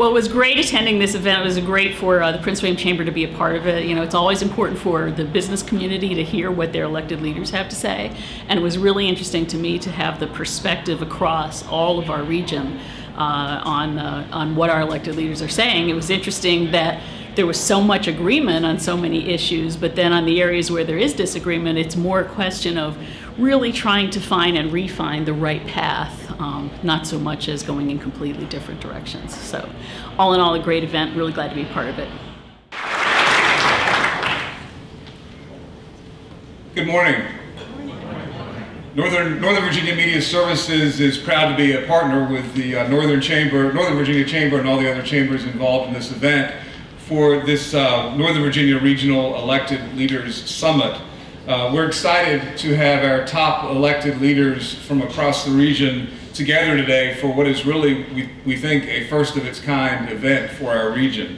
Well, it was great attending this event. It was great for the Prince William Chamber to be a part of it. You know, it's always important for the business community to hear what their elected leaders have to say. And it was really interesting to me to have the perspective across all of our region on what our elected leaders are saying. It was interesting that there was so much agreement on so many issues, but then on the areas where there is disagreement, it's more a question of really trying to find and refine the right path, not so much as going in completely different directions. So all in all, a great event. Really glad to be part of it. Good morning. Northern Virginia Media Services is proud to be a partner with the Northern Virginia Chamber and all the other chambers involved in this event for this Northern Virginia Regional Elected Leaders Summit. We're excited to have our top elected leaders from across the region together today for what is really, we think, a first of its kind event for our region.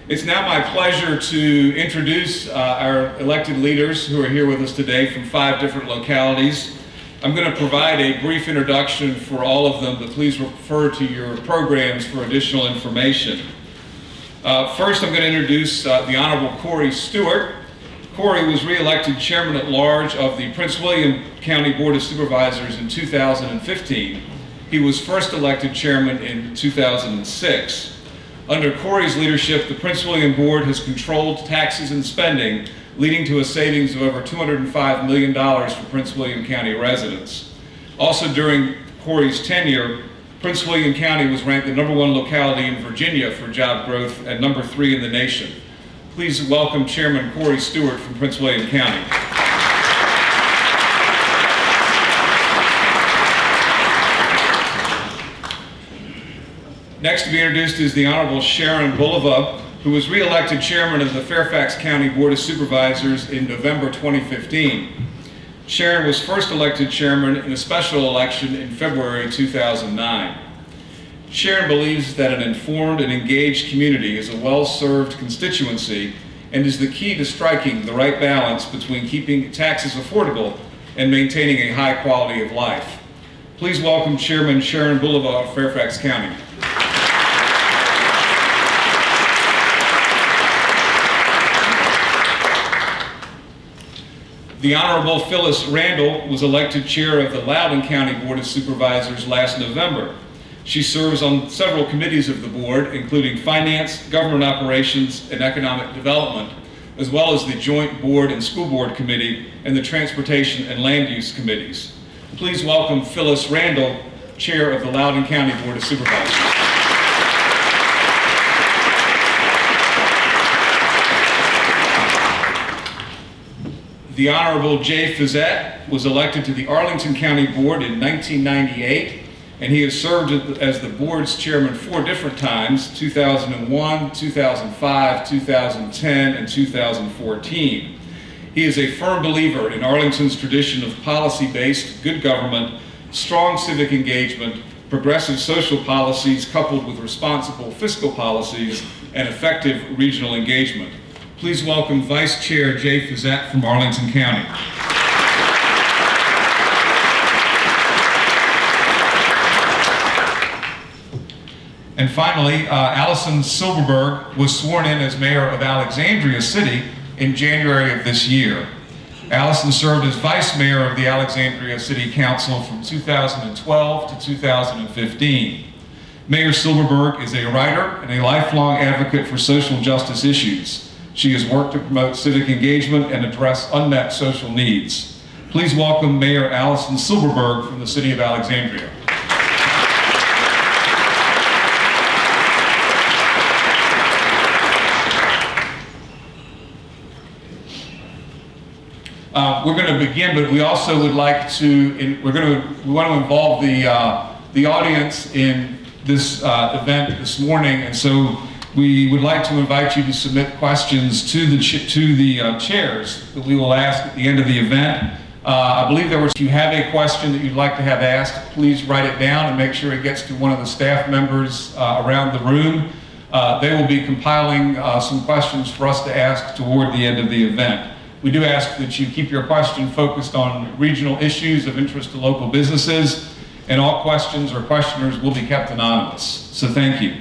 It's now my pleasure to introduce our elected leaders who are here with us today from 5 different localities. I'm going to provide a brief introduction for all of them, but please refer to your programs for additional information. First, I'm going to introduce the Honorable Corey Stewart. Corey was re-elected Chairman at Large of the Prince William County Board of Supervisors in 2015. He was first elected Chairman in 2006. Under Corey's leadership, the Prince William Board has controlled taxes and spending, leading to a savings of over $205 million for Prince William County residents. Also during Corey's tenure, Prince William County was ranked the #1 locality in Virginia for job growth and #3 in the nation. Please welcome Chairman Corey Stewart from Prince William County. Next to be introduced is the Honorable Sharon Bulova, who was re-elected Chairman of the Fairfax County Board of Supervisors in November 2015. Sharon was first elected Chairman in a special election in February 2009. Sharon believes that an informed and engaged community is a well-served constituency and is the key to striking the right balance between keeping taxes affordable and maintaining a high quality of life. Please welcome Chairman Sharon Bulova of Fairfax County. The Honorable Phyllis Randall was elected Chair of the Loudoun County Board of Supervisors last November. She serves on several committees of the board, including Finance, Government Operations, and Economic Development, as well as the Joint Board and School Board Committee and the Transportation and Land Use Committees. Please welcome Phyllis Randall, Chair of the Loudoun County Board of Supervisors. The Honorable Jay Fisette was elected to the Arlington County Board in 1998, and he has served as the board's chairman 4 different times, 2001, 2005, 2010, and 2014. He is a firm believer in Arlington's tradition of policy-based good government, strong civic engagement, progressive social policies coupled with responsible fiscal policies, and effective regional engagement. Please welcome Vice Chair Jay Fisette from Arlington County. And finally, Allison Silberberg was sworn in as mayor of Alexandria City in January of this year. Allison served as vice mayor of the Alexandria City Council from 2012 to 2015. Mayor Silberberg is a writer and a lifelong advocate for social justice issues. She has worked to promote civic engagement and address unmet social needs. Please welcome Mayor Allison Silberberg from the city of Alexandria. We're going to begin, but we also would like to, we want to involve the audience in this event this morning, and so we would like to invite you to submit questions to the chairs that we will ask at the end of the event. I believe if you have a question that you'd like to have asked, please write it down and make sure it gets to one of the staff members around the room. They will be compiling some questions for us to ask toward the end of the event. We do ask that you keep your question focused on regional issues of interest to local businesses, and all questions or questioners will be kept anonymous. So thank you.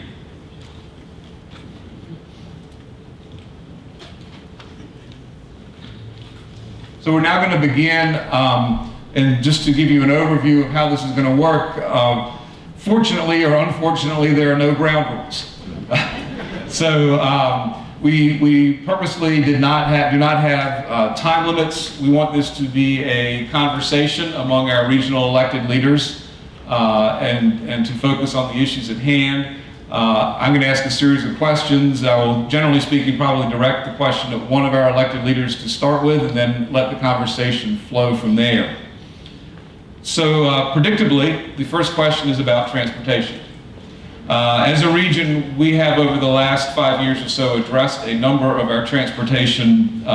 So we're now going to begin, and just to give you an overview of how this is going to work, fortunately or unfortunately, there are no ground rules. So we purposely do not have time limits. We want this to be a conversation among our regional elected leaders and to focus on the issues at hand. I'm going to ask a series of questions. I will, generally speaking, probably direct the question at one of our elected leaders to start with, and then let the conversation flow from there. So, predictably, the first question is about transportation. As a region, we have over the last 5 years or so addressed a number of our transportation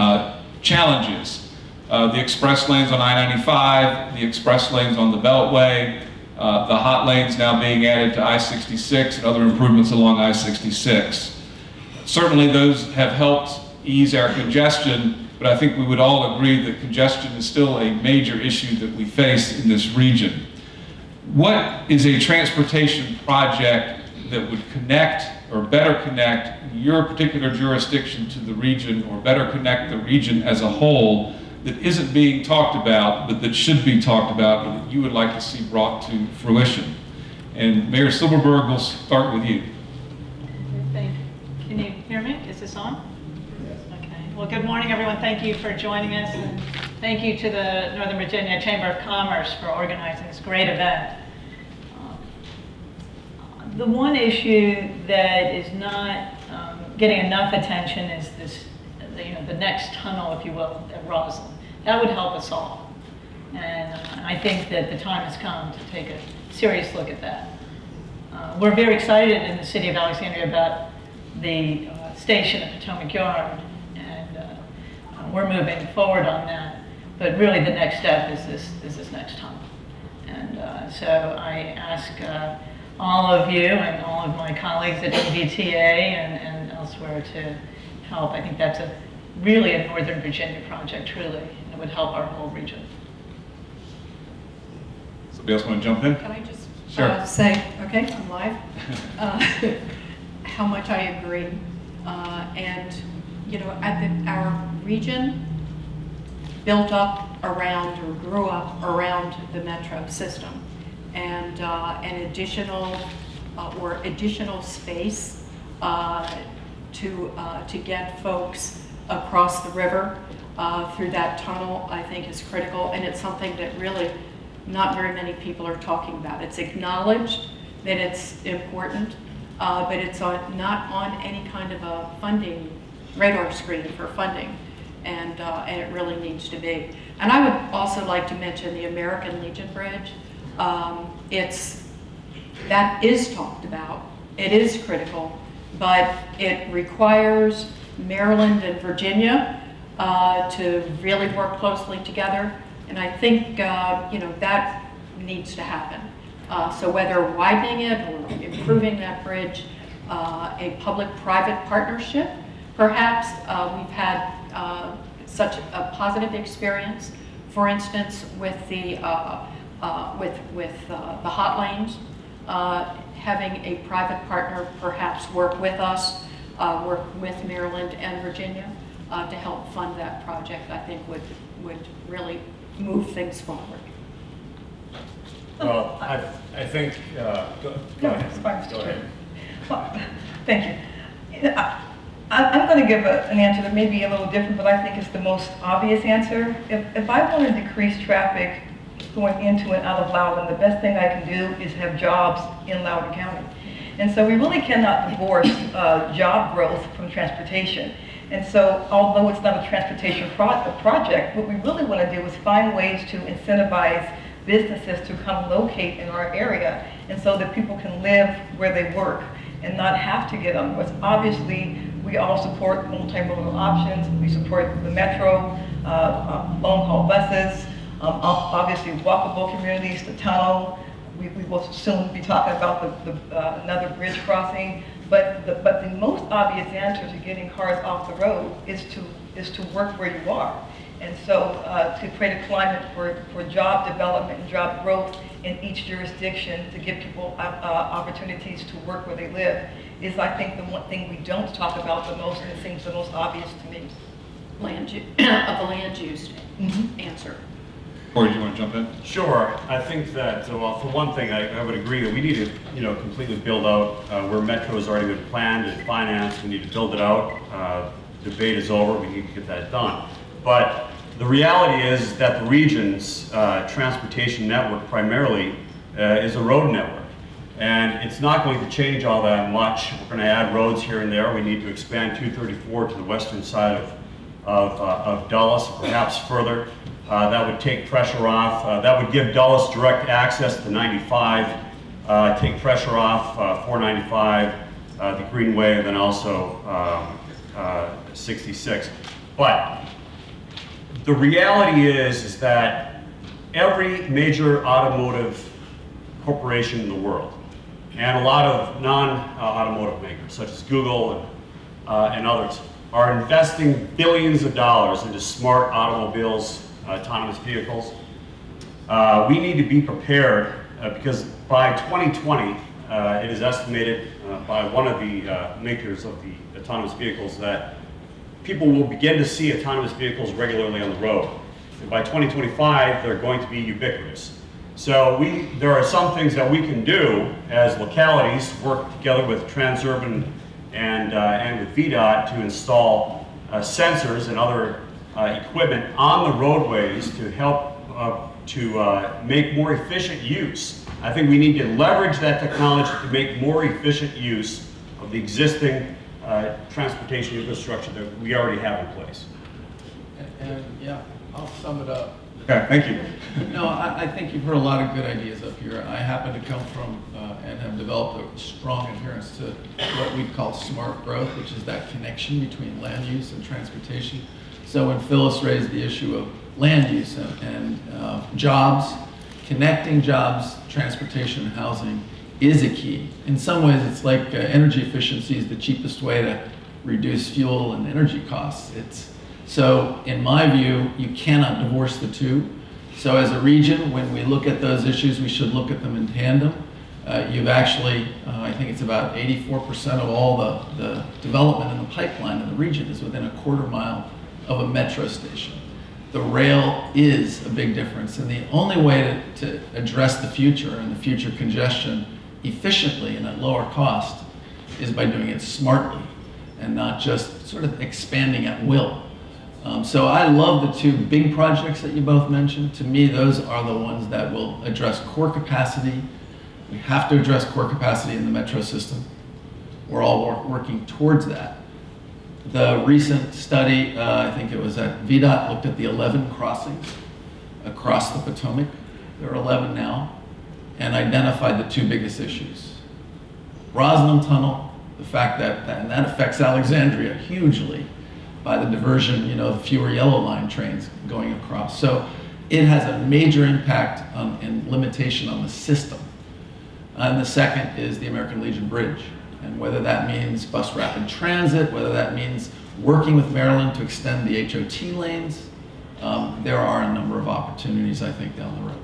challenges. The express lanes on I-95, the express lanes on the Beltway, the hot lanes now being added to I-66 and other improvements along I-66. Certainly those have helped ease our congestion, but I think we would all agree that congestion is still a major issue that we face in this region. What is a transportation project that would connect or better connect your particular jurisdiction to the region, or better connect the region as a whole, that isn't being talked about, but that should be talked about, but that you would like to see brought to fruition? And Mayor Silberberg, we'll start with you. Thank you. Can you hear me? Is this on? Yes. Okay. Well, good morning, everyone. Thank you for joining us, and thank you to the Northern Virginia Chamber of Commerce for organizing this great event. The one issue that is not getting enough attention is this, the next tunnel, if you will, at Rosslyn. That would help us all. And I think that the time has come to take a serious look at that. We're very excited in the city of Alexandria about the station at Potomac Yard, and we're moving forward on that. But really the next step is this next tunnel. And so I ask all of you and all of my colleagues at EVTA and elsewhere to help. I think that's really a Northern Virginia project, truly. It would help our whole region. Somebody else want to jump in? Can I just Say, okay, I'm live, how much I agree. And, our region built up around or grew up around the metro system. And an additional space to get folks across the river through that tunnel, I think, is critical, and it's something that really not very many people are talking about. It's acknowledged that it's important, but it's not on any kind of a funding radar screen for funding, and it really needs to be. And I would also like to mention the American Legion Bridge. That is talked about. It is critical, but it requires Maryland and Virginia to really work closely together, and I think that needs to happen. So whether widening it or improving that bridge, a public-private partnership, perhaps. We've had such a positive experience, for instance, with the hot lanes, having a private partner perhaps work with us, work with Maryland and Virginia to help fund that project, I think would really move things forward. Well, I think, go ahead. Go ahead. Well, thank you. I'm going to give an answer that may be a little different, but I think it's the most obvious answer. If I want to decrease traffic going into and out of Loudoun, the best thing I can do is have jobs in Loudoun County. And so we really cannot divorce job growth from transportation. And so although it's not a transportation project, what we really want to do is find ways to incentivize businesses to come locate in our area, and so that people can live where they work and not have to get on the bus. Obviously, we all support multimodal options. We support the metro, long-haul buses, obviously walkable communities, the tunnel. We will soon be talking about another bridge crossing. But the most obvious answer to getting cars off the road is to work where you are. And so to create a climate for job development and job growth in each jurisdiction, to give people opportunities to work where they live, is, I think, the one thing we don't talk about the most, and it seems the most obvious to me. land use answer. Corey, do you want to jump in? Sure. I think that, well, for one thing, I would agree that we need to, completely build out where Metro has already been planned and financed. We need to build it out. Debate is over. We need to get that done. But the reality is that the region's transportation network primarily is a road network. And it's not going to change all that much. We're going to add roads here and there. We need to expand 234 to the western side of Dulles, perhaps further. That would take pressure off. That would give Dulles direct access to 95, take pressure off 495, the Greenway, and then also 66. But the reality is that every major automotive corporation in the world, and a lot of non-automotive makers, such as Google and others, are investing billions of dollars into smart automobiles, autonomous vehicles. We need to be prepared because by 2020, it is estimated by one of the makers of the autonomous vehicles that people will begin to see autonomous vehicles regularly on the road. And by 2025, they're going to be ubiquitous. So there are some things that we can do as localities, work together with Transurban and with VDOT to install sensors and other equipment on the roadways to help to make more efficient use. I think we need to leverage that technology to make more efficient use of the existing transportation infrastructure that we already have in place. And yeah, I'll sum it up. Okay, thank you. No, I think you've heard a lot of good ideas up here. I happen to come from and have developed a strong adherence to what we call smart growth, which is that connection between land use and transportation. So when Phyllis raised the issue of land use and jobs, connecting jobs, transportation, and housing is a key. In some ways, it's like energy efficiency is the cheapest way to reduce fuel and energy costs. So in my view, you cannot divorce the two. So as a region, when we look at those issues, we should look at them in tandem. You've actually, I think it's about 84% of all the development in the pipeline in the region is within a quarter mile of a metro station. The rail is a big difference, and the only way to address the future and the future congestion efficiently and at lower cost is by doing it smartly and not just sort of expanding at will. So I love the two big projects that you both mentioned. To me, those are the ones that will address core capacity. We have to address core capacity in the metro system. We're all working towards that. The recent study, I think it was at VDOT, looked at the 11 crossings across the Potomac. There are 11 now, and identified the two biggest issues. Rosslyn Tunnel, the fact and that affects Alexandria hugely by the diversion, the fewer yellow line trains going across. So it has a major impact and limitation on the system. And the second is the American Legion Bridge. And whether that means bus rapid transit, whether that means working with Maryland to extend the HOT lanes, there are a number of opportunities, I think, down the road.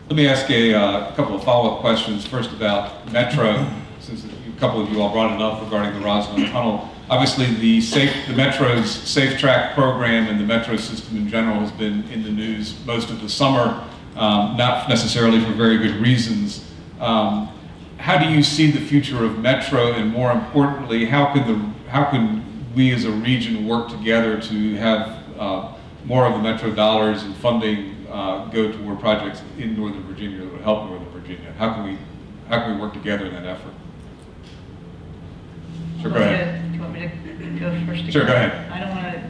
Let me ask a couple of follow-up questions. First about Metro, since a couple of you all brought it up regarding the Rosslyn Tunnel. Obviously, the Metro's Safe Track program and the Metro system in general has been in the news most of the summer, not necessarily for very good reasons. How do you see the future of Metro, and more importantly, how can we as a region work together to have more of the Metro dollars and funding go toward projects in Northern Virginia that would help Northern Virginia? How can we work together in that effort? Sure, go ahead. Do you want me to go first again? Sure, go ahead. I don't want to.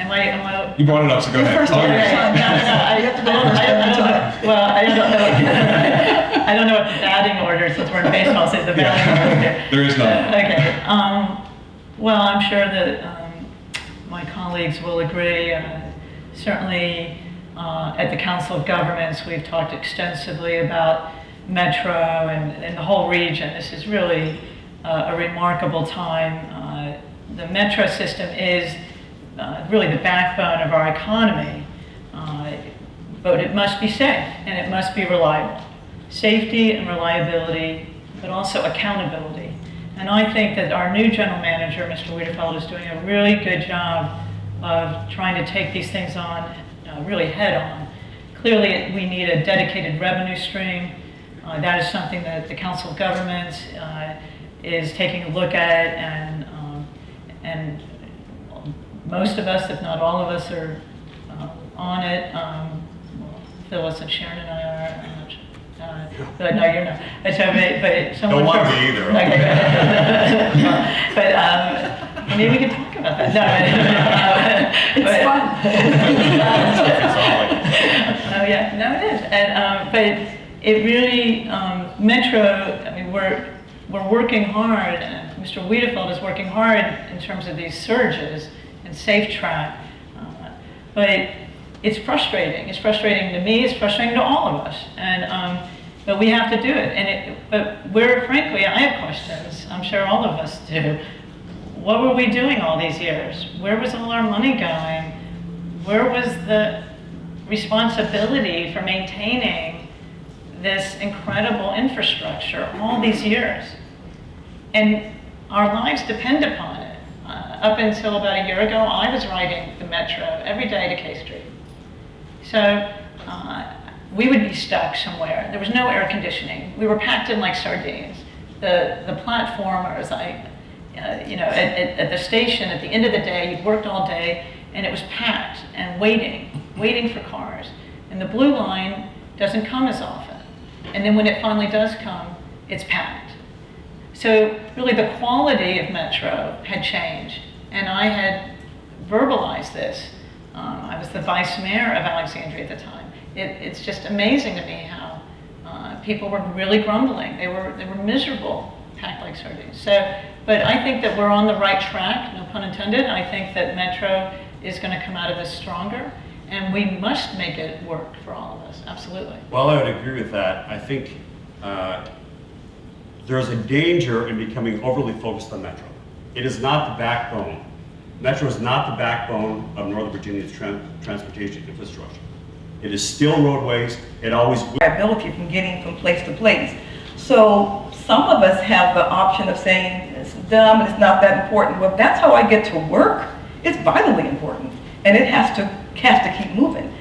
Am I? You brought it up, so go ahead. First, Oh, Okay. yeah. You have to go I don't know. I don't know what the batting order, since we're in baseball, says the batting order. There is none. Okay. Well, I'm sure that my colleagues will agree. Certainly, at the Council of Governments, we've talked extensively about Metro and the whole region. This is really a remarkable time. The Metro system is really the backbone of our economy, but it must be safe and it must be reliable. Safety and reliability, but also accountability. And I think that our new general manager, Mr. Wiederfeld, is doing a really good job of trying to take these things on really head on. Clearly, we need a dedicated revenue stream. That is something that the Council of Governments is taking a look at, and most of us, if not all of us, are on it. Phyllis and Sharon and I are. I'm not sure. But no, you're not. But someone Don't want to be either. Okay. But maybe we can talk about that. No, It's fun. Oh yeah, no, it is. And but it really Metro. I mean, we're working hard, and Mr. Wiedefeld is working hard in terms of these surges and safe track. But it's frustrating. It's frustrating to me. It's frustrating to all of us. And but we have to do it. And but we're frankly, I have questions. I'm sure all of us do. What were we doing all these years? Where was all our money going? Where was the responsibility for maintaining this incredible infrastructure all these years? And our lives depend upon it. Up until about a year ago, I was riding the Metro every day to K Street. So we would be stuck somewhere. There was no air conditioning. We were packed in like sardines. The platformers, at the station, at the end of the day, you'd worked all day, and it was packed and waiting for cars. And the blue line doesn't come as often. And then when it finally does come, it's packed. So really the quality of Metro had changed. And I had verbalized this. I was the vice mayor of Alexandria at the time. It's just amazing to me how people were really grumbling. They were miserable, packed like sardines. So, but I think that we're on the right track, no pun intended. I think that Metro is going to come out of this stronger, and we must make it work for all of us, absolutely. Well, I would agree with that. I think there's a danger in becoming overly focused on Metro. It is not the backbone. Metro is not the backbone of Northern Virginia's transportation infrastructure. It is still roadways. It always will. Ability from getting from place to place. So some of us have the option of saying it's dumb and it's not that important. Well, if that's how I get to work, it's vitally important, and it has to keep moving.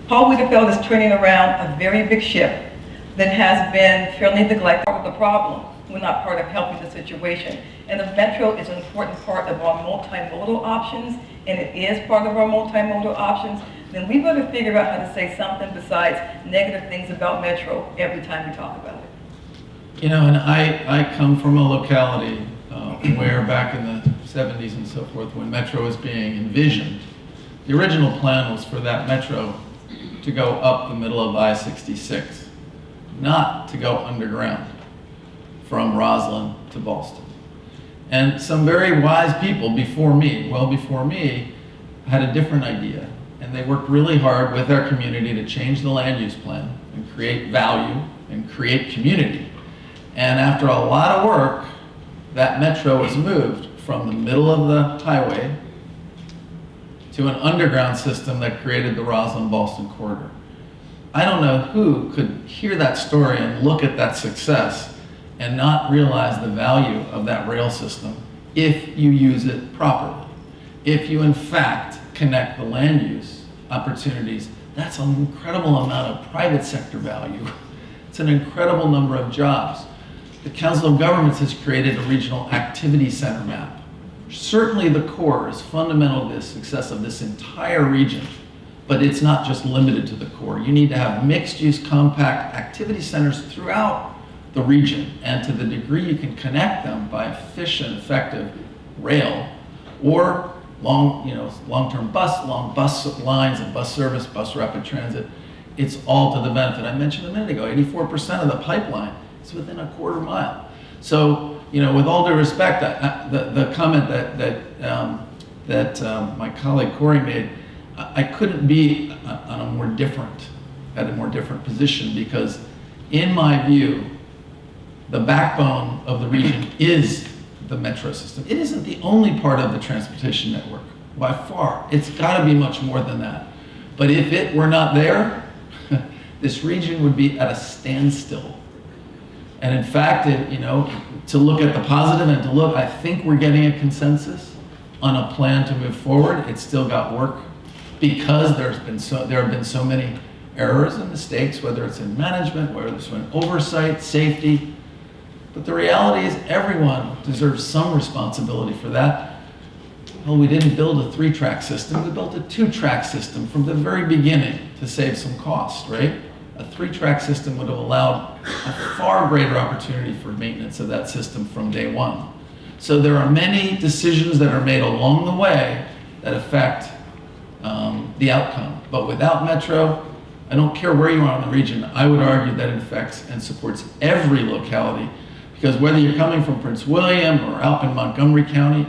Paul Wiedefeld is turning around a very big ship that has been fairly neglected. Part of the problem. We're not part of helping the situation. And the Metro is an important part of our multimodal options, and it is part of our multimodal options. Then we better figure out how to say something besides negative things about Metro every time we talk about it. You know, and I come from a locality where back in the 70s and so forth, when Metro was being envisioned, the original plan was for that Metro to go up the middle of I-66, not to go underground from Rosslyn to Boston. And some very wise people before me, well before me, had a different idea. And they worked really hard with our community to change the land use plan and create value and create community. And after a lot of work, that Metro was moved from the middle of the highway to an underground system that created the Rosslyn-Boston corridor. I don't know who could hear that story and look at that success and not realize the value of that rail system if you use it properly. If you in fact connect the land use opportunities, that's an incredible amount of private sector value. It's an incredible number of jobs. The Council of Governments has created a regional activity center map. Certainly the core is fundamental to the success of this entire region, but it's not just limited to the core. You need to have mixed-use compact activity centers throughout the region, and to the degree you can connect them by efficient, effective rail or long-term long bus lines and bus service, bus rapid transit, it's all to the benefit. I mentioned a minute ago, 84% of the pipeline is within a quarter mile. So, with all due respect, the comment that my colleague Corey made, I couldn't be at a more different position, because in my view, the backbone of the region is the metro system. It isn't the only part of the transportation network, by far. It's got to be much more than that. But if it were not there, this region would be at a standstill. And in fact, to look at the positive and to look, I think we're getting a consensus on a plan to move forward. It's still got work because there have been so many errors and mistakes, whether it's in management, whether it's in oversight, safety. But the reality is everyone deserves some responsibility for that. Well, we didn't build a 3-track system, we built a 2-track system from the very beginning to save some cost, right? A 3-track system would have allowed a far greater opportunity for maintenance of that system from day one. So there are many decisions that are made along the way that affect the outcome. But without Metro, I don't care where you are in the region, I would argue that it affects and supports every locality. Because whether you're coming from Prince William or out in Montgomery County,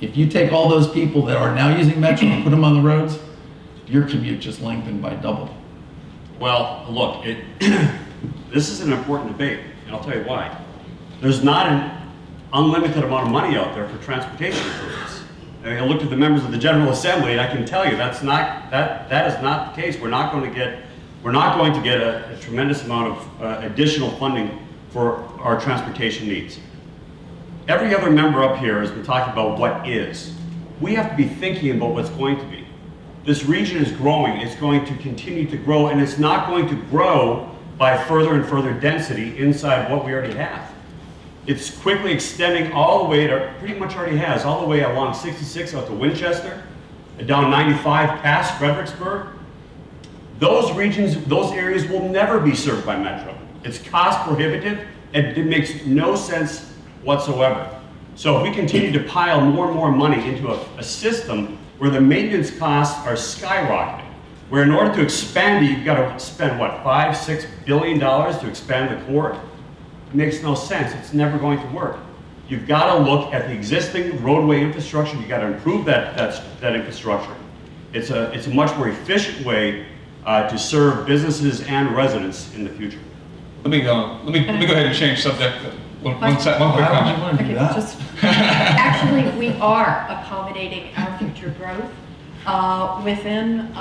if you take all those people that are now using Metro and put them on the roads, your commute just lengthened by double. Well, look, this is an important debate, and I'll tell you why. There's not an unlimited amount of money out there for transportation improvements. I mean, I looked at the members of the General Assembly, and I can tell you that is not the case. We're not going to get a tremendous amount of additional funding for our transportation needs. Every other member up here has been talking about what is. We have to be thinking about what's going to be. This region is growing, it's going to continue to grow, and it's not going to grow by further and further density inside what we already have. It's quickly extending all the way to, pretty much already has, all the way along 66 out to Winchester, and down 95 past Fredericksburg. Those regions, those areas will never be served by Metro. It's cost prohibitive, and it makes no sense whatsoever. So if we continue to pile more and more money into a system where the maintenance costs are skyrocketing, where in order to expand it, you've got to spend, what, $5–6 billion to expand the core? It makes no sense. It's never going to work. You've got to look at the existing roadway infrastructure. You've got to improve that infrastructure. It's a much more efficient way to serve businesses and residents in the future. Let me go ahead and change subject. One quick Why would you comment. want to do that? Actually, we are accommodating our future growth within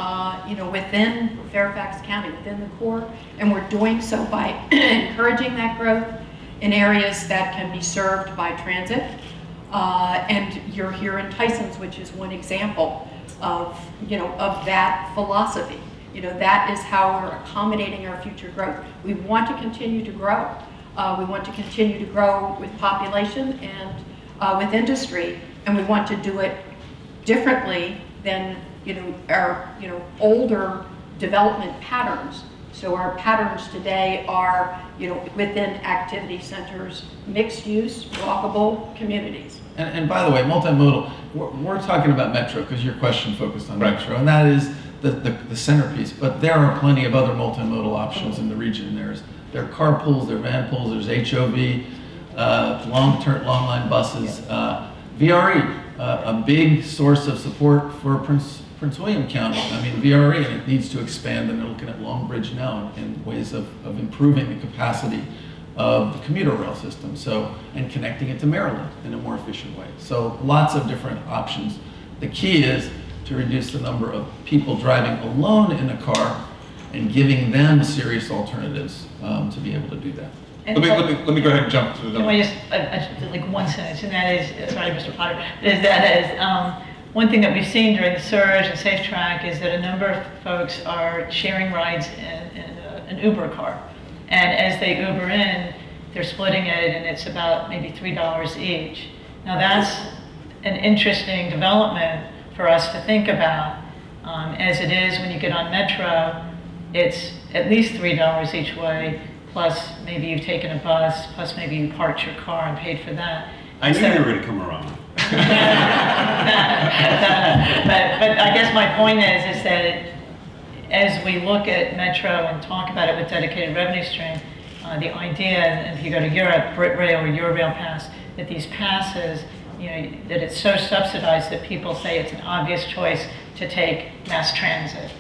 Fairfax County, within the core, and we're doing so by encouraging that growth in areas that can be served by transit. And you're here in Tyson's, which is one example of that philosophy. That is how we're accommodating our future growth. We want to continue to grow. We want to continue to grow with population and with industry, and we want to do it differently than our older development patterns. So our patterns today are within activity centers, mixed use, walkable communities. And by the way, multimodal, we're talking about Metro because your question focused on Right. Metro, and that is the centerpiece. But there are plenty of other multimodal options in the region. There are carpools, there are van pools, there's HOV, long line buses, VRE, a big source of support for Prince William County. I mean, VRE, and it needs to expand, and they're looking at Long Bridge now in ways of improving the capacity of the commuter rail system, and connecting it to Maryland in a more efficient way. So lots of different options. The key is to reduce the number of people driving alone in a car and giving them serious alternatives to be able to do that. And Let me go ahead and jump to the Can I just, like one sentence, and that is, sorry, Mr. Potter, one thing that we've seen during the surge and Safe Track is that a number of folks are sharing rides in an Uber car. And as they Uber in, they're splitting it, and it's about maybe $3 each. Now that's an interesting development for us to think about. As it is when you get on Metro, it's at least $3 each way, plus maybe you've taken a bus, plus maybe you parked your car and paid for that. I knew you were going to come around. But I guess my point is that as we look at Metro and talk about it with dedicated revenue stream, the idea, and if you go to Europe, BritRail or Eurail Pass, that these passes, that it's so subsidized that people say it's an obvious choice to take mass transit,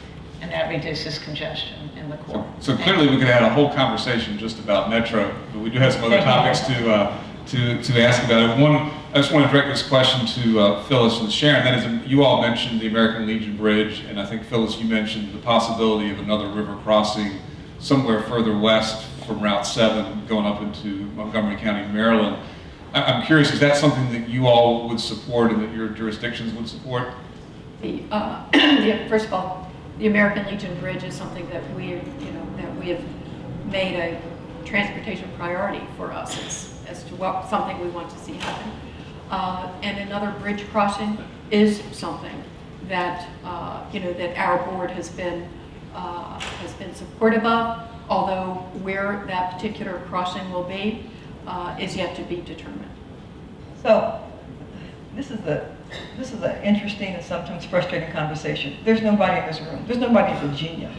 and that reduces congestion in the core. So clearly we could have a whole conversation just about Metro, but we do have some other topics to ask about it. One, I just want to direct this question to Phyllis and Sharon. That is, you all mentioned the American Legion Bridge, and I think Phyllis, you mentioned the possibility of another river crossing somewhere further west from Route 7 going up into Montgomery County, Maryland. I'm curious, is that something that you all would support and that your jurisdictions would support? First of all, the American Legion Bridge is something that we have made a transportation priority for us as to something we want to see happen. And another bridge crossing is something that that our board has been supportive of. Although where that particular crossing will be is yet to be determined. So, this is an interesting and sometimes frustrating conversation. There's nobody in this room. There's nobody in Virginia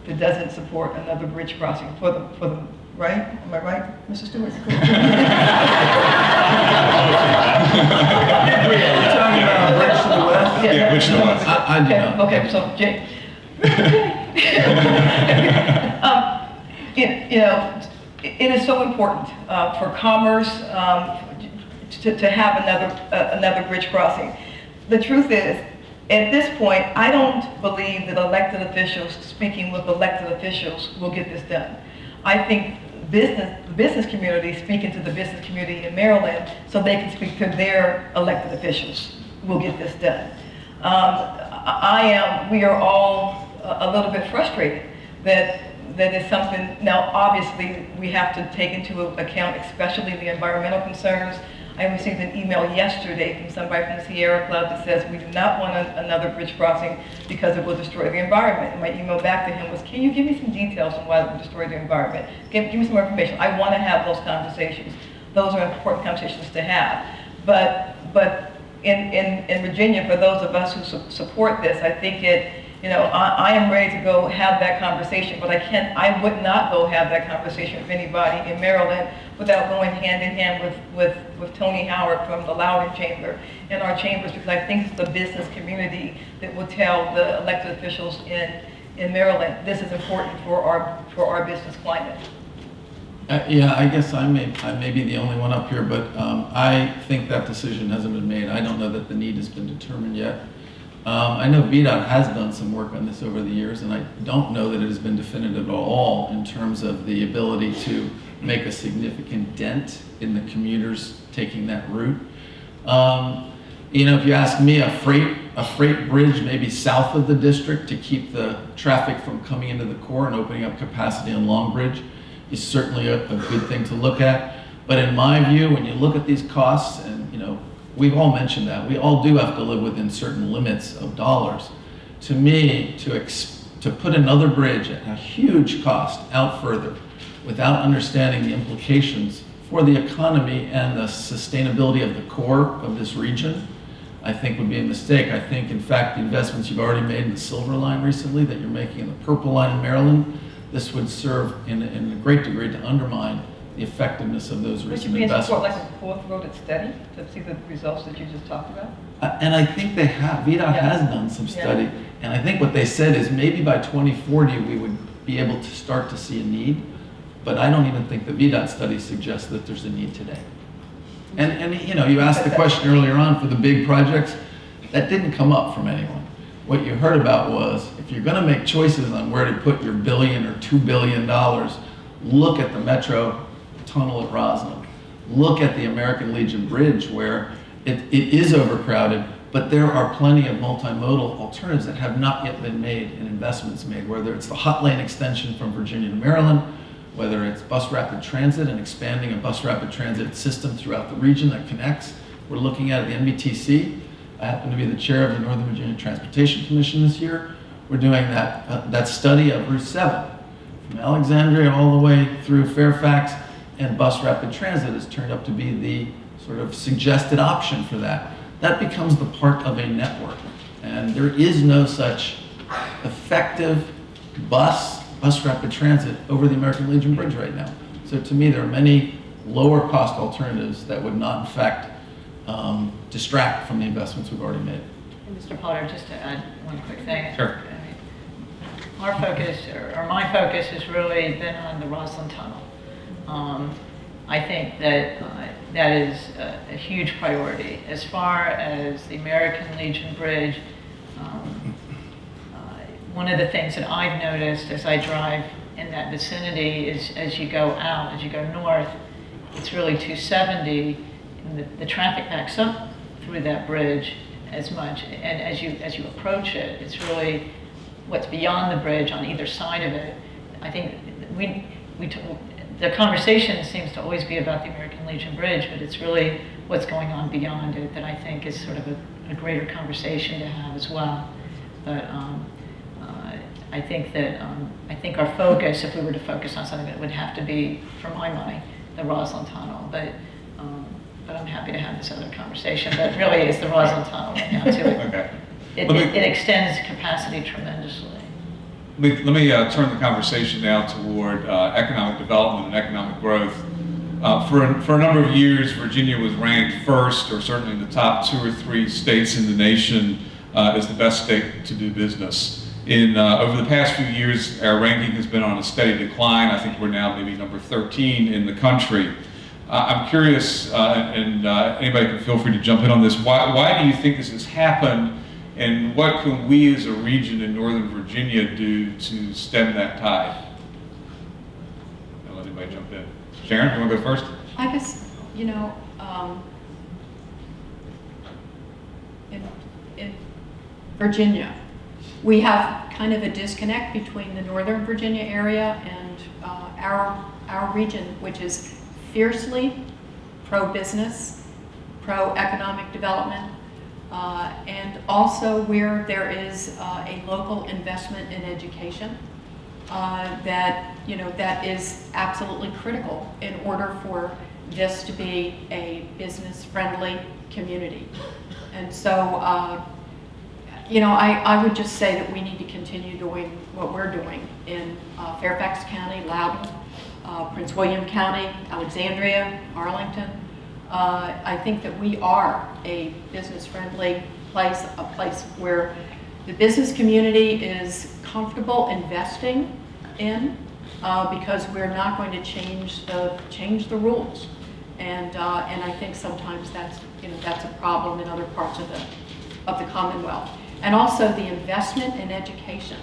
that doesn't support another bridge crossing for the right? Am I right, Mr. Stewart? You're talking about bridge to the west? Yeah, bridge to the west. I do not. Okay, so Jay. It is so important for commerce to have another bridge crossing. The truth is, at this point, I don't believe that elected officials speaking with elected officials will get this done. I think the business community speaking to the business community in Maryland so they can speak to their elected officials will get this done. We are all a little bit frustrated that is something. Now, obviously, we have to take into account especially the environmental concerns. I received an email yesterday from somebody from the Sierra Club that says we do not want another bridge crossing because it will destroy the environment. And my email back to him was, can you give me some details on why it will destroy the environment? Give me some more information. I want to have those conversations. Those are important conversations to have. But in Virginia, for those of us who support this, I think I am ready to go have that conversation, but I would not go have that conversation with anybody in Maryland without going hand in hand with Tony Howard from the Loudoun Chamber and our chambers, because I think it's the business community that will tell the elected officials in Maryland, this is important for our business climate. Yeah, I guess I may be the only one up here, but I think that decision hasn't been made. I don't know that the need has been determined yet. I know VDOT has done some work on this over the years, and I don't know that it has been definitive at all in terms of the ability to make a significant dent in the commuters taking that route. If you ask me, a freight bridge maybe south of the district to keep the traffic from coming into the core and opening up capacity on Long Bridge is certainly a good thing to look at. But in my view, when you look at these costs, and we've all mentioned that. We all do have to live within certain limits of dollars. To me, to put another bridge at a huge cost out further without understanding the implications for the economy and the sustainability of the core of this region, I think would be a mistake. I think, in fact, the investments you've already made in the Silver Line recently, that you're making in the Purple Line in Maryland, this would serve in a great degree to undermine the effectiveness of those recent investments. Would you be in support like a fourth-roaded study to see the results that you just talked about? And I think they have. VDOT has done some study. And I think what they said is maybe by 2040 we would be able to start to see a need. But I don't even think the VDOT study suggests that there's a need today. And you asked the question earlier on for the big projects. That didn't come up from anyone. What you heard about was, if you're going to make choices on where to put your $1 billion or $2 billion, look at the metro tunnel at Rosslyn. Look at the American Legion Bridge, where it is overcrowded, but there are plenty of multimodal alternatives that have not yet been made and investments made, whether it's the hot lane extension from Virginia to Maryland, whether it's bus rapid transit and expanding a bus rapid transit system throughout the region that connects. We're looking at the NBTC. I happen to be the chair of the Northern Virginia Transportation Commission this year. We're doing that study of Route 7 from Alexandria all the way through Fairfax, and bus rapid transit has turned up to be the sort of suggested option for that. That becomes the part of a network. And there is no such effective bus rapid transit over the American Legion Bridge right now. So to me, there are many lower cost alternatives that would not, in fact, distract from the investments we've already made. And Mr. Potter, just to add one quick thing. Sure. Our focus, or my focus, has really been on the Rosslyn Tunnel. I think that that is a huge priority. As far as the American Legion Bridge, one of the things that I've noticed as I drive in that vicinity is as you go out, as you go north, it's really 270 the traffic backs up through that bridge as much, and as you approach it, it's really what's beyond the bridge on either side of it. I think the conversation seems to always be about the American Legion Bridge, but it's really what's going on beyond it that I think is sort of a greater conversation to have as well. But I think our focus, if we were to focus on something, it would have to be, for my money, the Rosslyn Tunnel. But I'm happy to have this other conversation. But really, it's the Rosslyn Tunnel right now too. Okay. It extends capacity tremendously. Let me turn the conversation now toward economic development and economic growth. For a number of years, Virginia was ranked first, or certainly in the top 2 or 3 states in the nation, as the best state to do business. Over the past few years, our ranking has been on a steady decline. I think we're now maybe number 13 in the country. I'm curious, and anybody can feel free to jump in on this. Why do you think this has happened, and what can we as a region in Northern Virginia do to stem that tide? I'll let anybody jump in. Sharon, you want to go first? I guess, in Virginia, we have kind of a disconnect between the Northern Virginia area and our region, which is fiercely pro-business, pro-economic development, and also where there is a local investment in education that is absolutely critical in order for this to be a business-friendly community. And so, I would just say that we need to continue doing what we're doing in Fairfax County, Loudoun, Prince William County, Alexandria, Arlington. I think that we are a business-friendly place, a place where the business community is comfortable investing in because we're not going to change the rules. And I think sometimes that's a problem in other parts of the Commonwealth. And also the investment in education,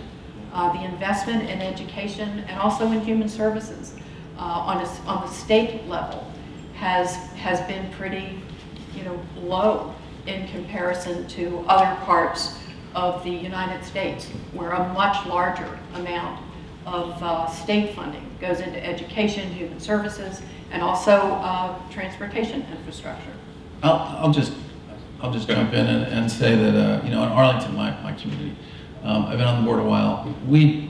and also in human services on the state level has been pretty low in comparison to other parts of the United States, where a much larger amount of state funding goes into education, human services, and also transportation infrastructure. I'll just jump in and say that in Arlington, my community, I've been on the board a while. We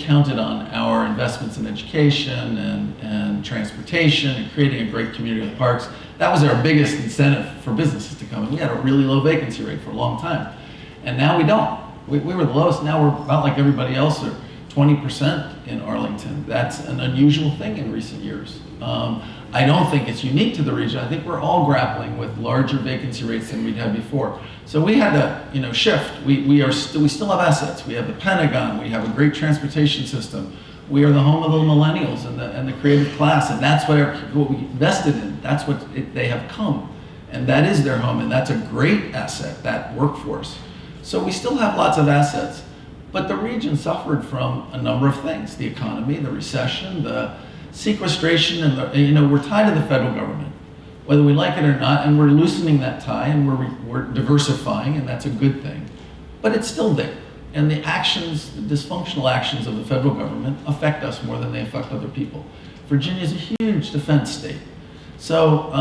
counted on our investments in education and transportation and creating a great community with parks. That was our biggest incentive for businesses to come in. We had a really low vacancy rate for a long time, and now we don't. We were the lowest. Now we're about like everybody else, or 20% in Arlington. That's an unusual thing in recent years. I don't think it's unique to the region. I think we're all grappling with larger vacancy rates than we'd had before. So we had to, shift. We still have assets. We have the Pentagon. We have a great transportation system. We are the home of the millennials and the creative class, and that's what we invested in. That's what they have come, and that is their home, and that's a great asset, that workforce. So we still have lots of assets, but the region suffered from a number of things: the economy, the recession, the sequestration, and we're tied to the federal government, whether we like it or not, and we're loosening that tie, and we're diversifying, and that's a good thing. But it's still there, and the dysfunctional actions of the federal government affect us more than they affect other people. Virginia is a huge defense state, so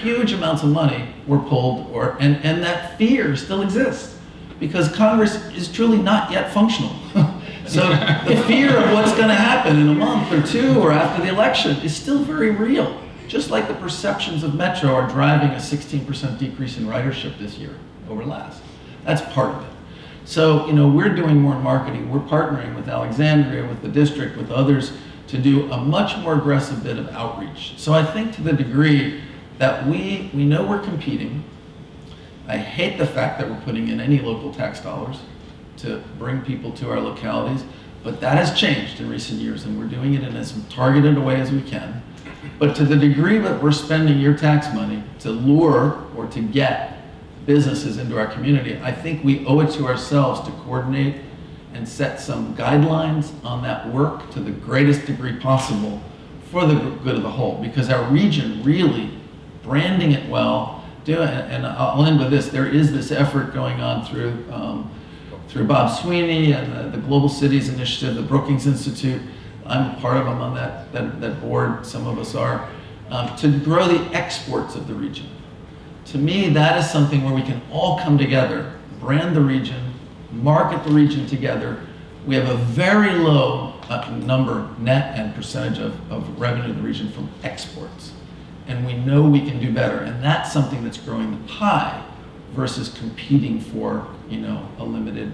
huge amounts of money were pulled, and that fear still exists because Congress is truly not yet functional. So the fear of what's going to happen in a month or two or after the election is still very real. Just like the perceptions of Metro are driving a 16% decrease in ridership this year over last. That's part of it. So, we're doing more marketing. We're partnering with Alexandria, with the district, with others to do a much more aggressive bit of outreach. So I think to the degree that we know we're competing, I hate the fact that we're putting in any local tax dollars to bring people to our localities, but that has changed in recent years, and we're doing it in as targeted a way as we can. But to the degree that we're spending your tax money to lure or to get businesses into our community, I think we owe it to ourselves to coordinate and set some guidelines on that work to the greatest degree possible for the good of the whole, because our region really branding it well, and I'll end with this. There is this effort going on through Bob Sweeney and the Global Cities Initiative, the Brookings Institute. I'm a part of them on that board, some of us are, to grow the exports of the region. To me, that is something where we can all come together, brand the region, market the region together. We have a very low number, net and percentage of revenue in the region from exports. And we know we can do better. And that's something that's growing the pie versus competing for, a limited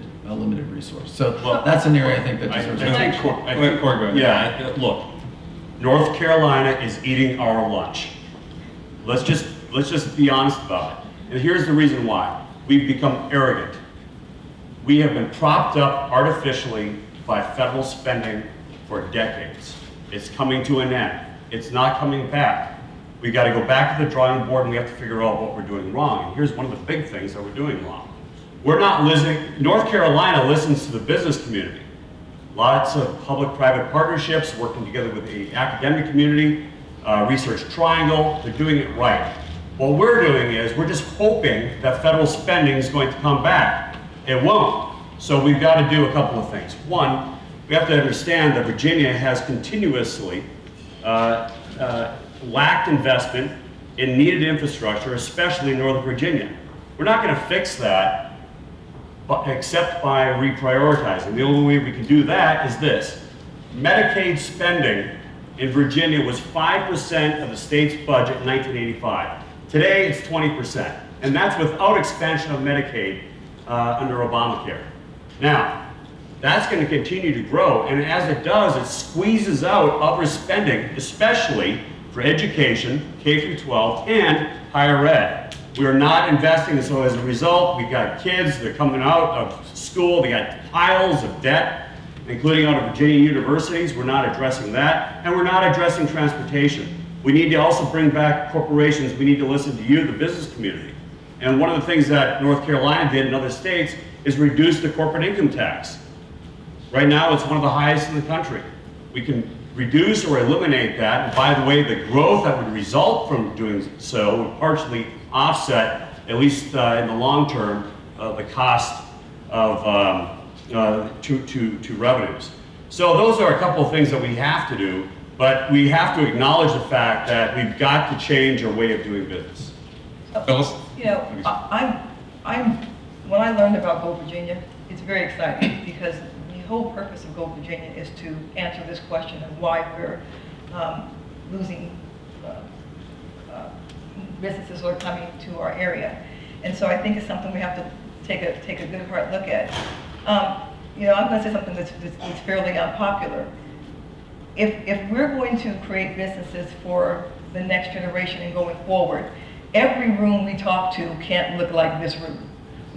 resource. So that's an area I think that deserves I think Corey, look, North Carolina is eating our lunch. Let's just be honest about it. And here's the reason why. We've become arrogant. We have been propped up artificially by federal spending for decades. It's coming to an end. It's not coming back. We got to go back to the drawing board and we have to figure out what we're doing wrong. And here's one of the big things that we're doing wrong. We're not listening. North Carolina listens to the business community. Lots of public-private partnerships, working together with the academic community, Research Triangle. They're doing it right. What we're doing is we're just hoping that federal spending is going to come back. It won't. So we've got to do a couple of things. One, we have to understand that Virginia has continuously lacked investment in needed infrastructure, especially in Northern Virginia. We're not going to fix that except by reprioritizing. The only way we can do that is this. Medicaid spending in Virginia was 5% of the state's budget in 1985. Today it's 20%, and that's without expansion of Medicaid under Obamacare. Now, that's going to continue to grow, and as it does, it squeezes out other spending, especially for education, K through 12, and higher ed. We are not investing, so as a result, we've got kids that are coming out of school, they got piles of debt, including out of Virginia universities. We're not addressing that, and we're not addressing transportation. We need to also bring back corporations. We need to listen to you, the business community. And one of the things that North Carolina did in other states is reduce the corporate income tax. Right now, it's one of the highest in the country. We can reduce or eliminate that. And by the way, the growth that would result from doing so would partially offset, at least in the long term, the cost of to revenues. So those are a couple of things that we have to do, but we have to acknowledge the fact that we've got to change our way of doing business. Phyllis? When I learned about Go Virginia, it's very exciting because the whole purpose of Go Virginia is to answer this question of why we're losing businesses who are coming to our area. And so I think it's something we have to take a good hard look at. I'm going to say something that's fairly unpopular. If we're going to create businesses for the next generation and going forward, every room we talk to can't look like this room.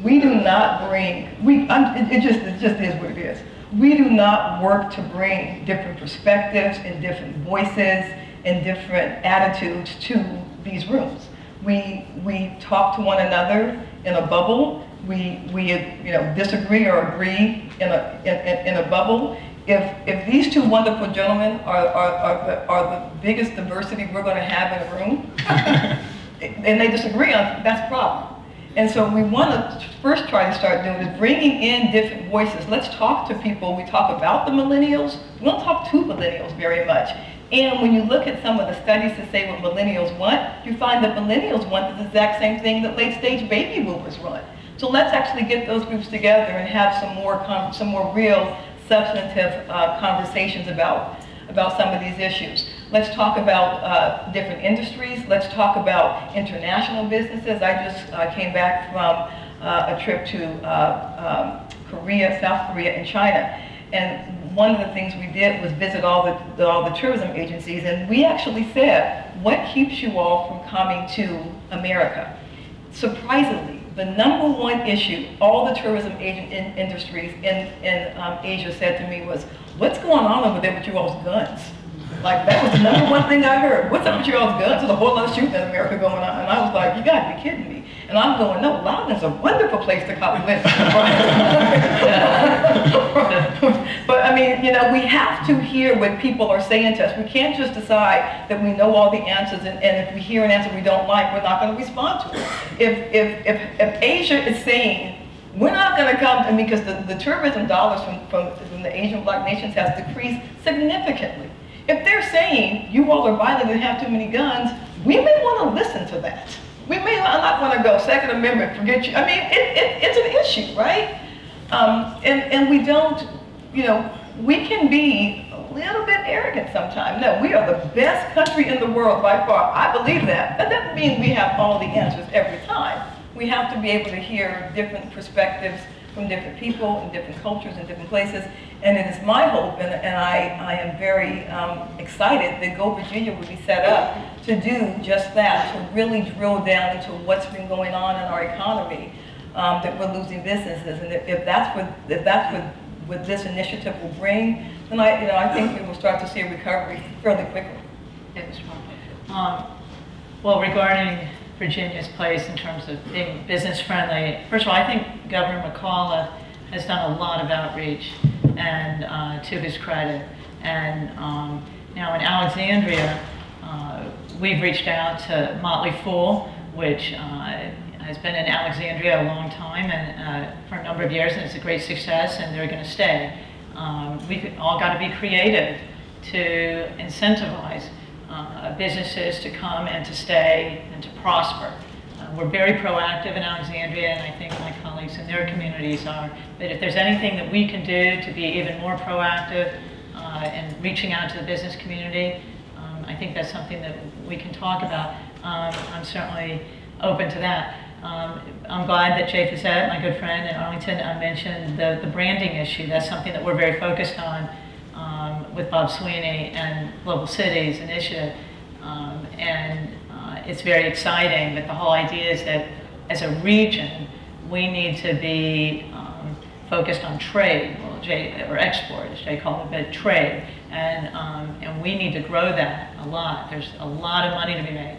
We do not bring, it just is what it is. We do not work to bring different perspectives and different voices and different attitudes to these rooms. We talk to one another in a bubble. We disagree or agree in a bubble. If these two wonderful gentlemen are the biggest diversity we're going to have in a room, and they disagree on, that's a problem. And so we want to first try to start doing is bringing in different voices. Let's talk to people. We talk about the millennials. We don't talk to millennials very much. And when you look at some of the studies that say what millennials want, you find that millennials want the exact same thing that late-stage baby boomers want. So let's actually get those groups together and have some more real, substantive conversations about some of these issues. Let's talk about different industries. Let's talk about international businesses. I just came back from a trip to Korea, South Korea, and China. And one of the things we did was visit all the tourism agencies, and we actually said, what keeps you all from coming to America? Surprisingly, the number one issue all the tourism industries in Asia said to me was, what's going on over there with you all's guns? Like, that was the number one thing I heard. What's up with you all's guns? There's a whole lot of shooting in America going on. And I was like, you gotta be kidding me. And I'm going, no, Loudoun's a wonderful place to come live. But I mean, you know, we have to hear what people are saying to us. We can't just decide that we know all the answers, and if we hear an answer we don't like, we're not going to respond to it. If Asia is saying, we're not going to come, I mean, because the tourism dollars from the Asian Black nations has decreased significantly. If they're saying, you all are violent and have too many guns, we may want to listen to that. We may not want to go, Second Amendment, forget you. I mean, it's an issue, right? And we don't, you know, we can be a little bit arrogant sometimes. No, we are the best country in the world by far. I believe that. That doesn't mean we have all the answers every time. We have to be able to hear different perspectives from different people and different cultures and different places. And it is my hope, and I am very excited that Go Virginia will be set up to do just that, to really drill down into what's been going on in our economy, that we're losing businesses. And if that's what this initiative will bring, then I think we will start to see a recovery fairly quickly. Yes, well, regarding Virginia's place in terms of being business friendly, first of all, I think Governor McAuliffe has done a lot of outreach, and to his credit. And now in Alexandria, we've reached out to Motley Fool, which has been in Alexandria a long time and for a number of years, and it's a great success, and they're going to stay. We've all got to be creative to incentivize businesses to come and to stay and to prosper. We're very proactive in Alexandria, and I think my colleagues in their communities are. But if there's anything that we can do to be even more proactive in reaching out to the business community, I think that's something that we can talk about. I'm certainly open to that. I'm glad that Jay Fisette, my good friend in Arlington, mentioned the branding issue. That's something that we're very focused on with Bob Sweeney and Global Cities Initiative. It's very exciting, but the whole idea is that as a region, we need to be focused on trade, or export, as Jay called it, but trade. And we need to grow that a lot. There's a lot of money to be made.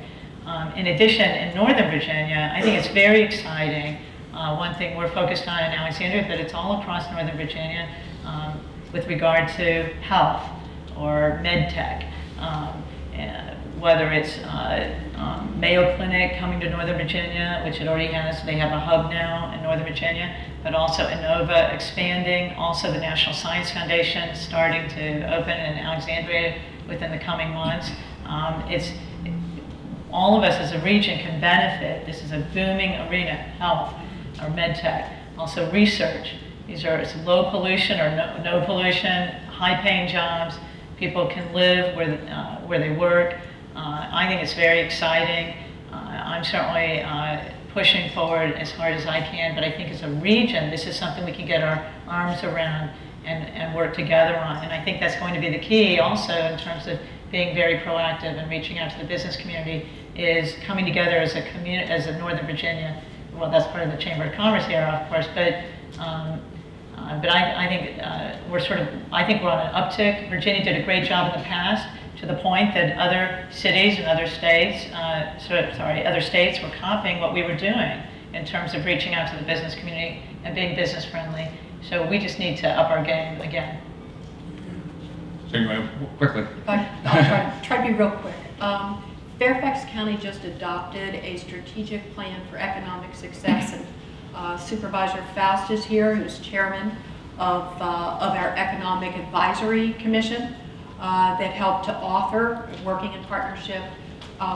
In addition, in Northern Virginia, I think it's very exciting. One thing we're focused on in Alexandria, but it's all across Northern Virginia with regard to health or med tech. Whether it's Mayo Clinic coming to Northern Virginia, which it already has, they have a hub now in Northern Virginia, but also InsideNOVA expanding, also the National Science Foundation starting to open in Alexandria within the coming months. All of us as a region can benefit. This is a booming arena, health or med tech. Also research. It's low pollution or no pollution, high paying jobs. People can live where they work. I think it's very exciting. I'm certainly pushing forward as hard as I can, but I think as a region, this is something we can get our arms around and work together on. And I think that's going to be the key also in terms of being very proactive and reaching out to the business community, is coming together as a community, as a Northern Virginia. Well, that's part of the Chamber of Commerce here, of course, but I think I think we're on an uptick. Virginia did a great job in the past, to the point that other cities and other states, other states were copying what we were doing in terms of reaching out to the business community and being business friendly. So we just need to up our game again. So you want to quickly? I'll try to be real quick. Fairfax County just adopted a strategic plan for economic success, and Supervisor Faust is here, who's chairman of our Economic Advisory Commission that helped to author, working in partnership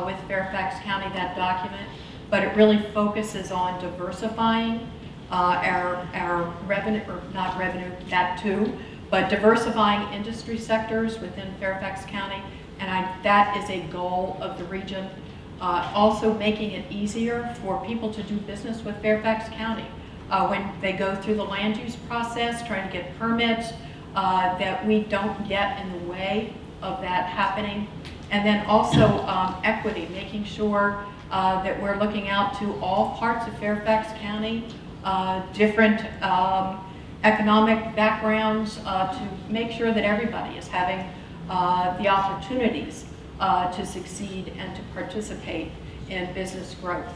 with Fairfax County, that document. But it really focuses on diversifying our revenue, or not revenue, that too, but diversifying industry sectors within Fairfax County. And that is a goal of the region. Also making it easier for people to do business with Fairfax County. When they go through the land use process, trying to get permits, that we don't get in the way of that happening. And then also equity, making sure that we're looking out to all parts of Fairfax County, different economic backgrounds, to make sure that everybody is having the opportunities to succeed and to participate in business growth.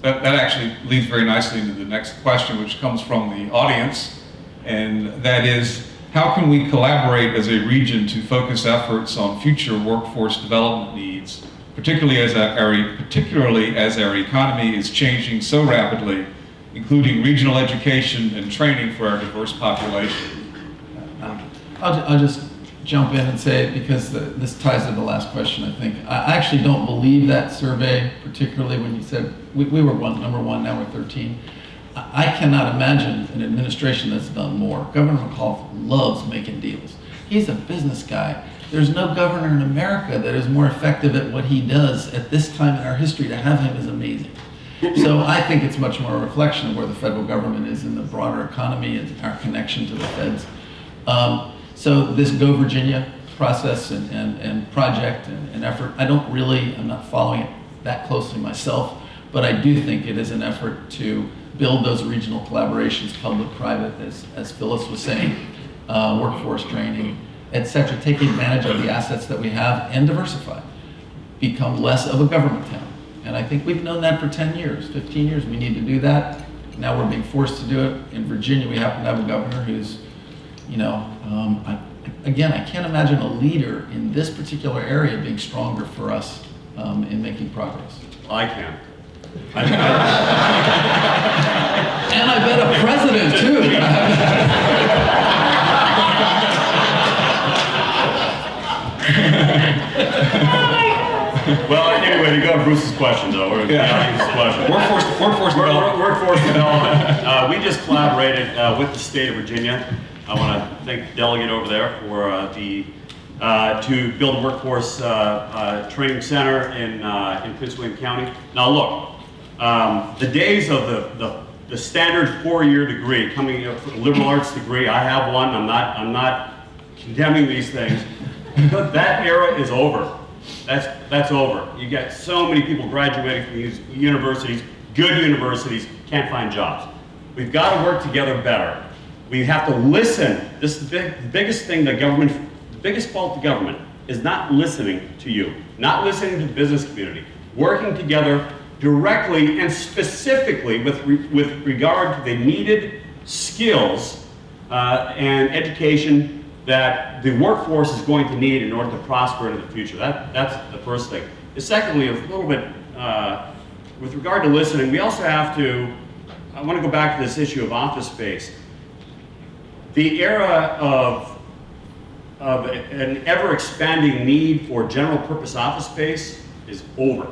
that actually leads very nicely into the next question, which comes from the audience, and that is, how can we collaborate as a region to focus efforts on future workforce development needs, particularly as our economy is changing so rapidly, including regional education and training for our diverse population? I'll just jump in and say, because this ties to the last question, I think. I actually don't believe that survey, particularly when you said we were number one, now we're 13. I cannot imagine an administration that's done more. Governor McAuliffe loves making deals. He's a business guy. There's no governor in America that is more effective at what he does at this time in our history. To have him is amazing. So I think it's much more a reflection of where the federal government is in the broader economy and our connection to the feds. So this Go Virginia process and project and effort, I'm not following it that closely myself, but I do think it is an effort to build those regional collaborations, public-private, as Phyllis was saying, workforce training, et cetera, take advantage of the assets that we have and diversify, become less of a government town. And I think we've known that for 10 years, 15 years. We need to do that. Now we're being forced to do it. In Virginia, we happen to have a governor who's, I can't imagine a leader in this particular area being stronger for us in making progress. I can. And I bet a president too. Well, anyway, to go to Bruce's question though, or the audience's question. Workforce development. Workforce development. We just collaborated with the state of Virginia. I want to thank the delegate over there for to build a workforce training center in Prince William County. Now look, the days of the standard 4-year degree, coming up with a liberal arts degree, I have one. I'm not condemning these things. That era is over. That's over. You get so many people graduating from these universities, good universities, can't find jobs. We've got to work together better. We have to listen. This is the biggest thing that government, the biggest fault of government is not listening to you, not listening to the business community, working together directly and specifically with regard to the needed skills and education that the workforce is going to need in order to prosper into the future. That's the first thing. Secondly, a little bit with regard to listening, we also have to, I want to go back to this issue of office space. The era of an ever-expanding need for general purpose office space is over.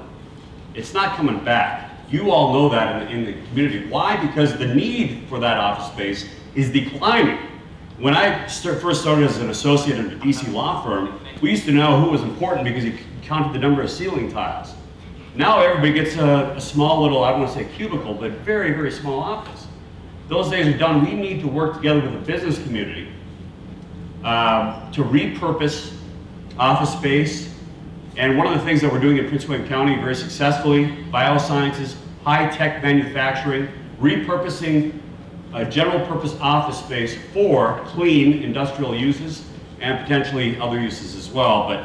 It's not coming back. You all know that in the community. Why? Because the need for that office space is declining. When I first started as an associate in a DC law firm, we used to know who was important because you counted the number of ceiling tiles. Now everybody gets a small little, I don't want to say cubicle, but very, very small office. Those days are done. We need to work together with the business community to repurpose office space. And one of the things that we're doing in Prince William County very successfully, biosciences, high-tech manufacturing, repurposing a general purpose office space for clean industrial uses and potentially other uses as well. But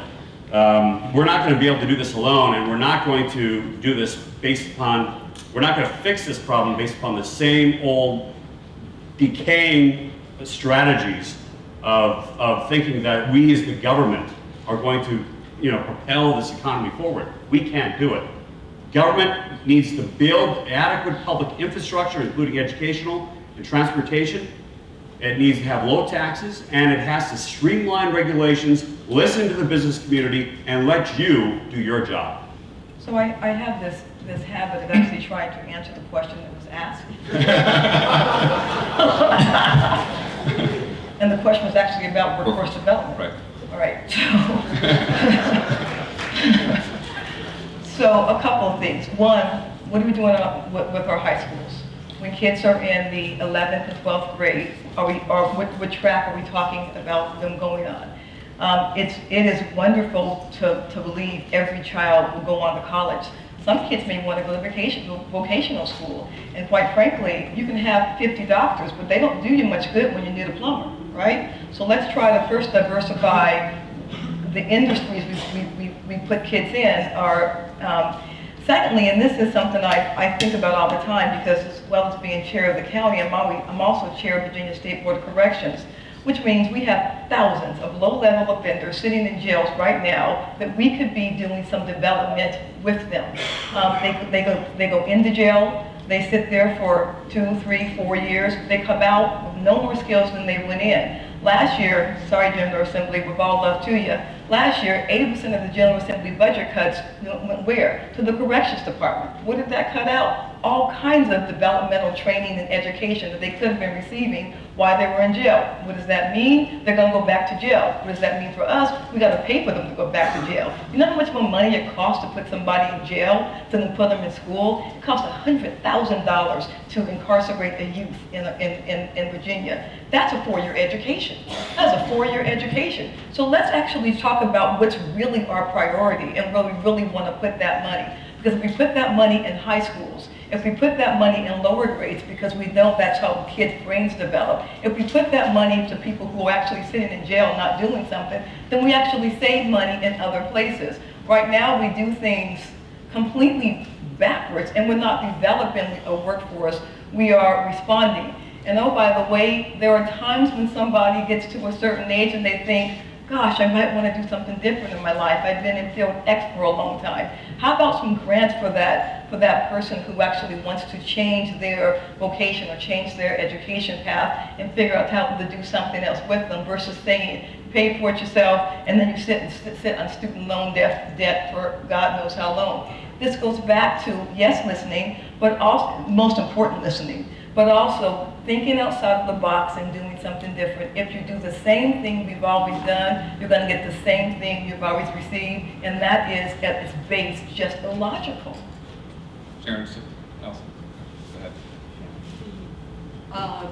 we're not going to be able to do this alone, and we're not going to do this based upon, we're not going to fix this problem based upon the same old decaying strategies of thinking that we as the government are going to propel this economy forward. We can't do it. Government needs to build adequate public infrastructure, including educational and transportation. It needs to have low taxes, and it has to streamline regulations, listen to the business community, and let you do your job. So I have this habit of actually trying to answer the question that was asked. And the question was actually about workforce development. Right. All right. So a couple of things. One, what are we doing with our high schools? When kids are in the 11th and 12th grade, what track are we talking about them going on? It is wonderful to believe every child will go on to college. Some kids may want to go to vocational school. And quite frankly, you can have 50 doctors, but they don't do you much good when you need a plumber, right? So let's try to first diversify the industries we put kids in. Secondly, and this is something I think about all the time because as well as being chair of the county, I'm also chair of Virginia State Board of Corrections, which means we have thousands of low-level offenders sitting in jails right now that we could be doing some development with them. They go into jail, they sit there for 2, 3, 4 years, they come out with no more skills than they went in. Last year, sorry General Assembly, with all love to you, last year 80% of the General Assembly budget cuts went where? To the corrections department. What did that cut out? All kinds of developmental training and education that they could have been receiving while they were in jail. What does that mean? They're going to go back to jail. What does that mean for us? We got to pay for them to go back to jail. You know how much more money it costs to put somebody in jail than to put them in school? It costs $100,000 to incarcerate a youth in Virginia. That's a 4-year education. That's a 4-year education. So let's actually talk about what's really our priority and where we really want to put that money. Because if we put that money in high schools, if we put that money in lower grades because we know that's how kids' brains develop, if we put that money to people who are actually sitting in jail not doing something, then we actually save money in other places. Right now we do things completely backwards and we're not developing a workforce, we are responding. And oh, by the way, there are times when somebody gets to a certain age and they think, gosh, I might want to do something different in my life. I've been in field X for a long time. How about some grants for that person who actually wants to change their vocation or change their education path and figure out how to do something else with them versus saying, pay for it yourself, and then you sit on student loan debt for God knows how long. This goes back to, yes, listening, but also, most important, listening, but also thinking outside of the box and doing something different. If you do the same thing we've always done, you're going to get the same thing you've always received, and that is, at its base, just illogical. Sharon, Allison, go ahead.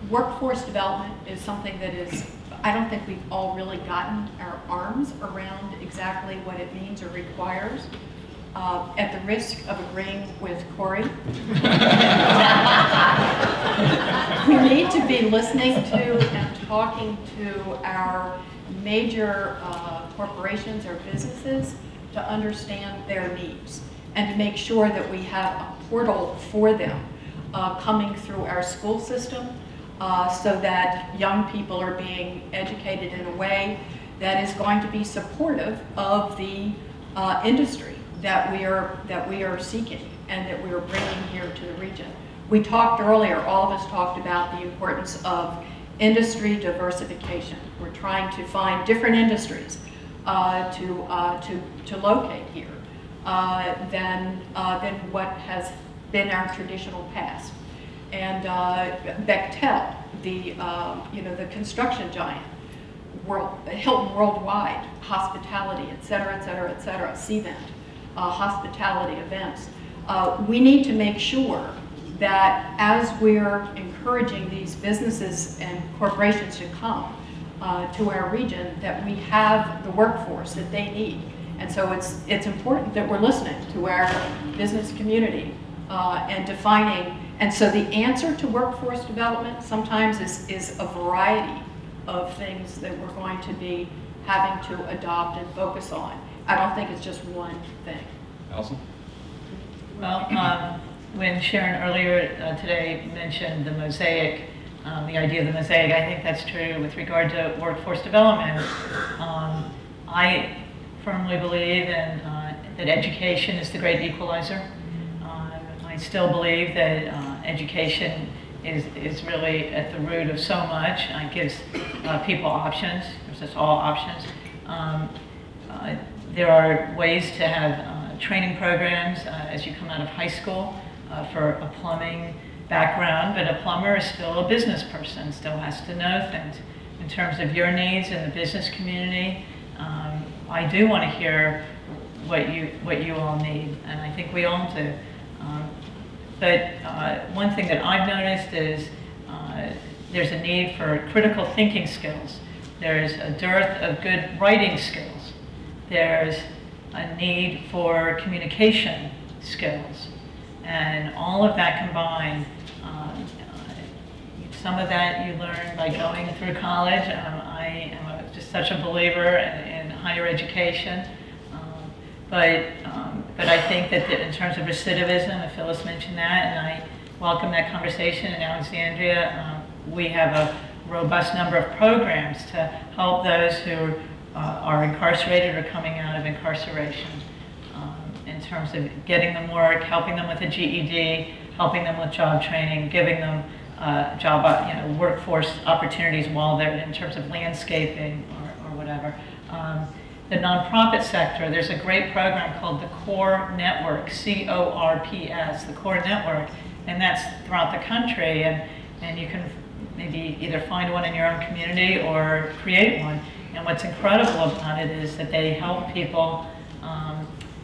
Workforce development is something that is, I don't think we've all really gotten our arms around exactly what it means or requires. At the risk of agreeing with Corey, we need to be listening to and talking to our major corporations or businesses to understand their needs and to make sure that we have a portal for them coming through our school system so that young people are being educated in a way that is going to be supportive of the industry that we are seeking and that we are bringing here to the region. We talked earlier, all of us talked about the importance of industry diversification. We're trying to find different industries to locate here than what has been our traditional past. And Bechtel, the construction giant, Hilton Worldwide, hospitality, et cetera, Cvent. Hospitality events. We need to make sure that as we're encouraging these businesses and corporations to come to our region, that we have the workforce that they need. And so it's important that we're listening to our business community and defining. And so the answer to workforce development sometimes is a variety of things that we're going to be having to adopt and focus on. I don't think it's just one thing. Allison? Well, when Sharon earlier today mentioned the mosaic, the idea of the mosaic, I think that's true with regard to workforce development. I firmly believe in, that education is the great equalizer. I still believe that education is really at the root of so much. It gives people options, gives us all options. There are ways to have training programs as you come out of high school for a plumbing background, but a plumber is still a business person, still has to know things. In terms of your needs in the business community, I do want to hear what you all need, and I think we all do. But one thing that I've noticed is there's a need for critical thinking skills. There's a dearth of good writing skills. There's a need for communication skills. And all of that combined, some of that you learn by going through college. I am just such a believer in higher education. But But I think that in terms of recidivism, and Phyllis mentioned that, and I welcome that conversation in Alexandria, we have a robust number of programs to help those who are incarcerated or coming out of incarceration, in terms of getting them work, helping them with a GED, helping them with job training, giving them workforce opportunities while they're in terms of landscaping or whatever. The nonprofit sector, there's a great program called the CORE Network, C-O-R-P-S, the CORE Network, and that's throughout the country, and you can maybe either find one in your own community or create one. And what's incredible about it is that they help people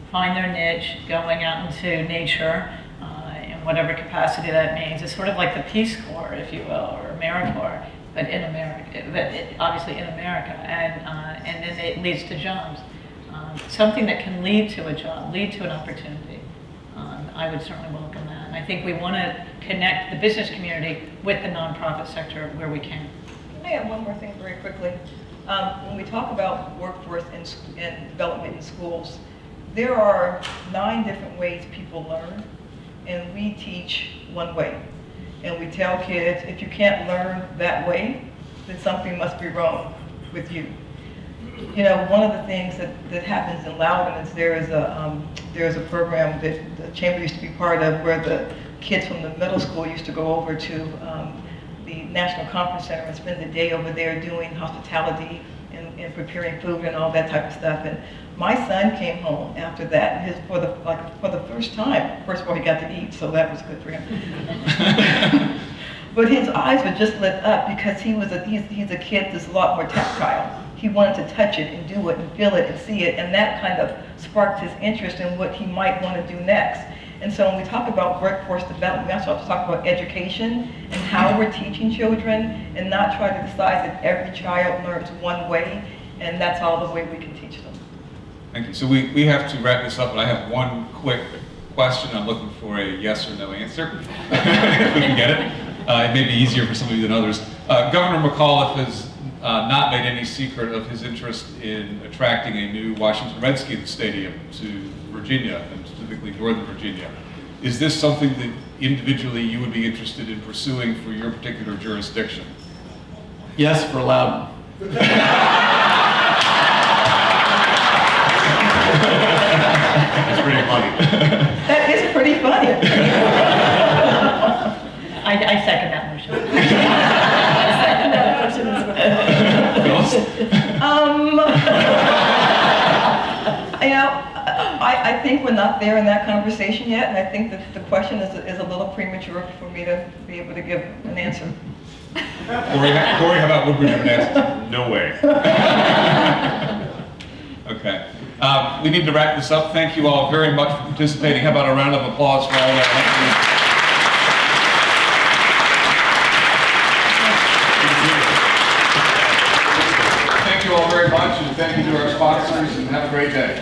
find their niche, going out into nature, in whatever capacity that means. It's sort of like the Peace Corps, if you will, or AmeriCorps, but in America, obviously in America, and then it leads to jobs. Something that can lead to a job, lead to an opportunity. I would certainly welcome that. And I think we want to connect the business community with the nonprofit sector where we can. Can I add one more thing very quickly? When we talk about workforce and development in schools, there are 9 different ways people learn, and we teach one way. And we tell kids, if you can't learn that way, then something must be wrong with you. You know, one of the things that happens in Loudoun is there is a program that the chamber used to be part of, where the kids from the middle school used to go over to the National Conference Center and spend the day over there doing hospitality and preparing food and all that type of stuff. And my son came home after that, for the first time. First of all, he got to eat, so that was good for him. But his eyes were just lit up because he's a kid that's a lot more tactile. He wanted to touch it and do it and feel it and see it, and that kind of sparked his interest in what he might want to do next. And so when we talk about workforce development, we also have to talk about education and how we're teaching children, and not try to decide that every child learns one way, and that's all the way we can teach them. Thank you. So we have to wrap this up, but I have one quick question. I'm looking for a yes or no answer, if we can get it. It may be easier for some of you than others. Governor McAuliffe has not made any secret of his interest in attracting a new Washington Redskins stadium to Virginia, and specifically Northern Virginia. Is this something that individually you would be interested in pursuing for your particular jurisdiction? Yes, for Loudoun. That's pretty funny. That is pretty funny. I second that motion. I think we're not there in that conversation yet, and I think that the question is a little premature for me to be able to give an answer. Corey, how about Woodbridge and Madison? No way. Okay. We need to wrap this up. Thank you all very much for participating. How about a round of applause for all that? Thank you all very much, and thank you to our sponsors, and have a great day.